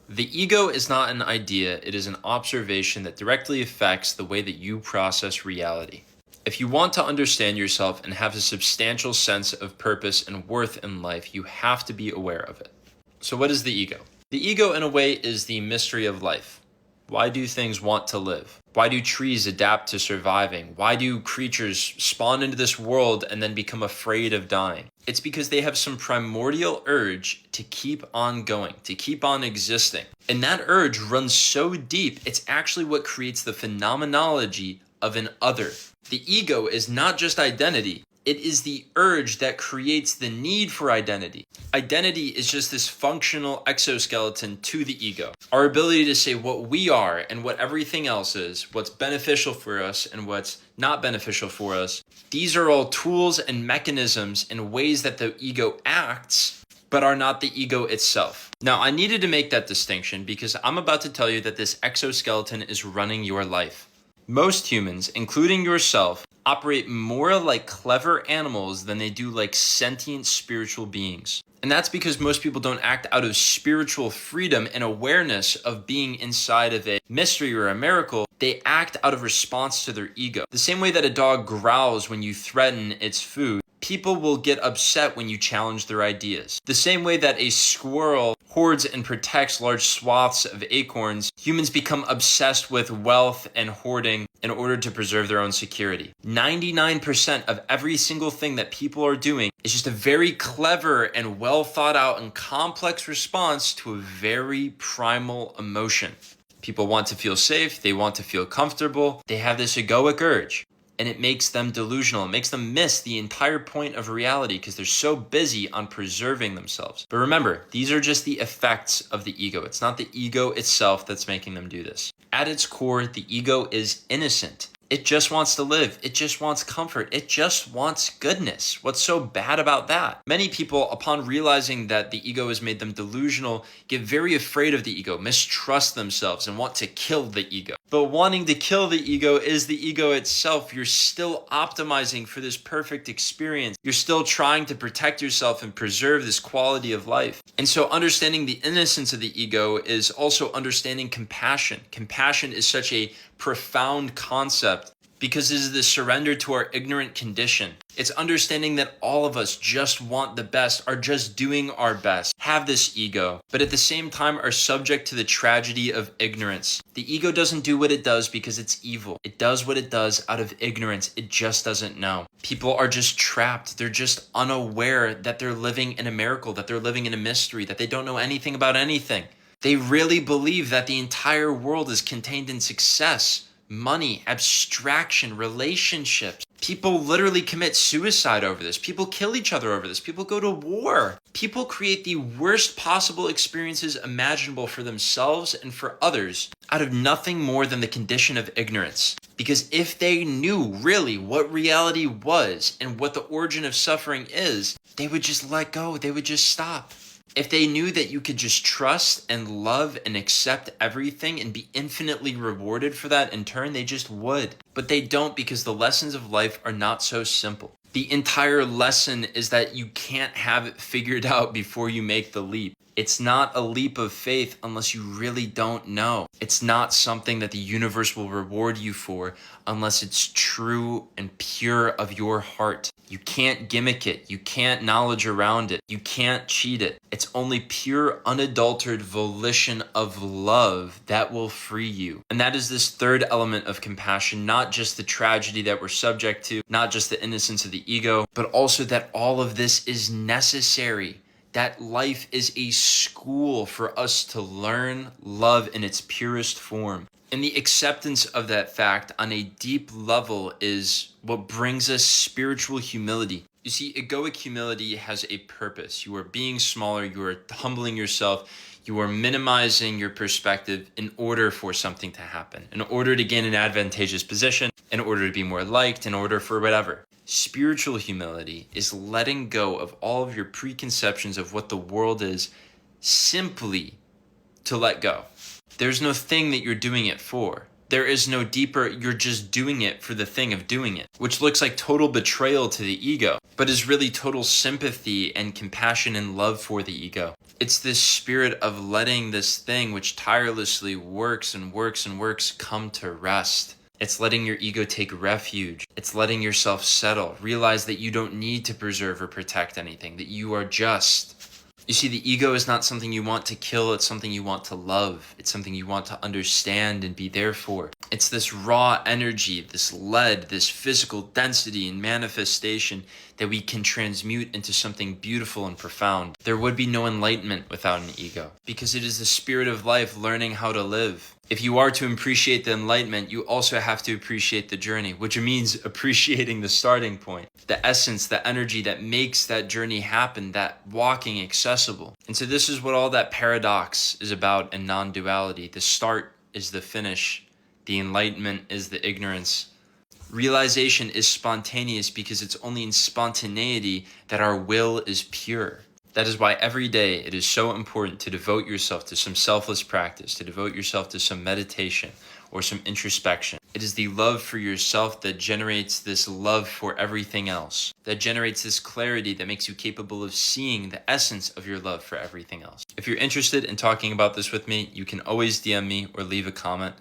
The ego is not an idea, it is an observation that directly affects the way that you process reality. If you want to understand yourself and have a substantial sense of purpose and worth in life, you have to be aware of it. So, what is the ego? The ego, in a way, is the mystery of life. Why do things want to live? Why do trees adapt to surviving? Why do creatures spawn into this world and then become afraid of dying? It's because they have some primordial urge to keep on going, to keep on existing. And that urge runs so deep, it's actually what creates the phenomenology of an other. The ego is not just identity. It is the urge that creates the need for identity. Identity is just this functional exoskeleton to the ego. Our ability to say what we are and what everything else is, what's beneficial for us and what's not beneficial for us. These are all tools and mechanisms and ways that the ego acts, but are not the ego itself. Now, I needed to make that distinction because I'm about to tell you that this exoskeleton is running your life. Most humans, including yourself, operate more like clever animals than they do like sentient spiritual beings. And that's because most people don't act out of spiritual freedom and awareness of being inside of a mystery or a miracle. They act out of response to their ego. The same way that a dog growls when you threaten its food, people will get upset when you challenge their ideas. The same way that a squirrel hoards and protects large swaths of acorns, humans become obsessed with wealth and hoarding in order to preserve their own security. 99% of every single thing that people are doing is just a very clever and well thought out and complex response to a very primal emotion. People want to feel safe, they want to feel comfortable, they have this egoic urge. And it makes them delusional. It makes them miss the entire point of reality because they're so busy on preserving themselves. But remember, these are just the effects of the ego. It's not the ego itself that's making them do this. At its core, the ego is innocent. It just wants to live. It just wants comfort. It just wants goodness. What's so bad about that? Many people, upon realizing that the ego has made them delusional, get very afraid of the ego, mistrust themselves, and want to kill the ego. But wanting to kill the ego is the ego itself. You're still optimizing for this perfect experience. You're still trying to protect yourself and preserve this quality of life. And so understanding the innocence of the ego is also understanding compassion. Compassion is such a profound concept because it is the surrender to our ignorant condition. It's understanding that all of us just want the best, are just doing our best, have this ego, but at the same time are subject to the tragedy of ignorance. The ego doesn't do what it does because it's evil. It does what it does out of ignorance. It just doesn't know. People are just trapped. They're just unaware that they're living in a miracle, that they're living in a mystery, that they don't know anything about anything. They really believe that the entire world is contained in success, money, abstraction, relationships. People literally commit suicide over this. People kill each other over this. People go to war. People create the worst possible experiences imaginable for themselves and for others out of nothing more than the condition of ignorance. Because if they knew really what reality was and what the origin of suffering is, they would just let go. They would just stop. If they knew that you could just trust and love and accept everything and be infinitely rewarded for that in turn, they just would. But they don't because the lessons of life are not so simple. The entire lesson is that you can't have it figured out before you make the leap. It's not a leap of faith unless you really don't know. It's not something that the universe will reward you for unless it's true and pure of your heart. You can't gimmick it. You can't knowledge around it. You can't cheat it. It's only pure, unadulterated volition of love that will free you. And that is this third element of compassion, not just the tragedy that we're subject to, not just the innocence of the ego, but also that all of this is necessary. That life is a school for us to learn love in its purest form. And the acceptance of that fact on a deep level is what brings us spiritual humility. You see, egoic humility has a purpose. You are being smaller, you are humbling yourself, you are minimizing your perspective in order for something to happen, in order to gain an advantageous position, in order to be more liked, in order for whatever. Spiritual humility is letting go of all of your preconceptions of what the world is simply to let go. There's no thing that you're doing it for. There is no deeper, you're just doing it for the thing of doing it, which looks like total betrayal to the ego, but is really total sympathy and compassion and love for the ego. It's this spirit of letting this thing which tirelessly works and works and works come to rest. It's letting your ego take refuge. It's letting yourself settle. Realize that you don't need to preserve or protect anything, that you are just. You see, the ego is not something you want to kill, it's something you want to love. It's something you want to understand and be there for. It's this raw energy, this lead, this physical density and manifestation that we can transmute into something beautiful and profound. There would be no enlightenment without an ego, because it is the spirit of life learning how to live. If you are to appreciate the enlightenment, you also have to appreciate the journey, which means appreciating the starting point, the essence, the energy that makes that journey happen, that walking accessible. And so this is what all that paradox is about in non-duality. The start is the finish. The enlightenment is the ignorance. Realization is spontaneous because it's only in spontaneity that our will is pure. That is why every day it is so important to devote yourself to some selfless practice, to devote yourself to some meditation or some introspection. It is the love for yourself that generates this love for everything else, that generates this clarity that makes you capable of seeing the essence of your love for everything else. If you're interested in talking about this with me, you can always DM me or leave a comment.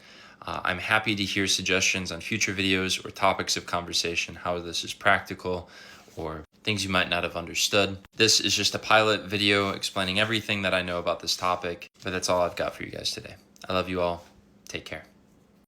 I'm happy to hear suggestions on future videos or topics of conversation, how this is practical, or things you might not have understood. This is just a pilot video explaining everything that I know about this topic, but that's all I've got for you guys today. I love you all. Take care.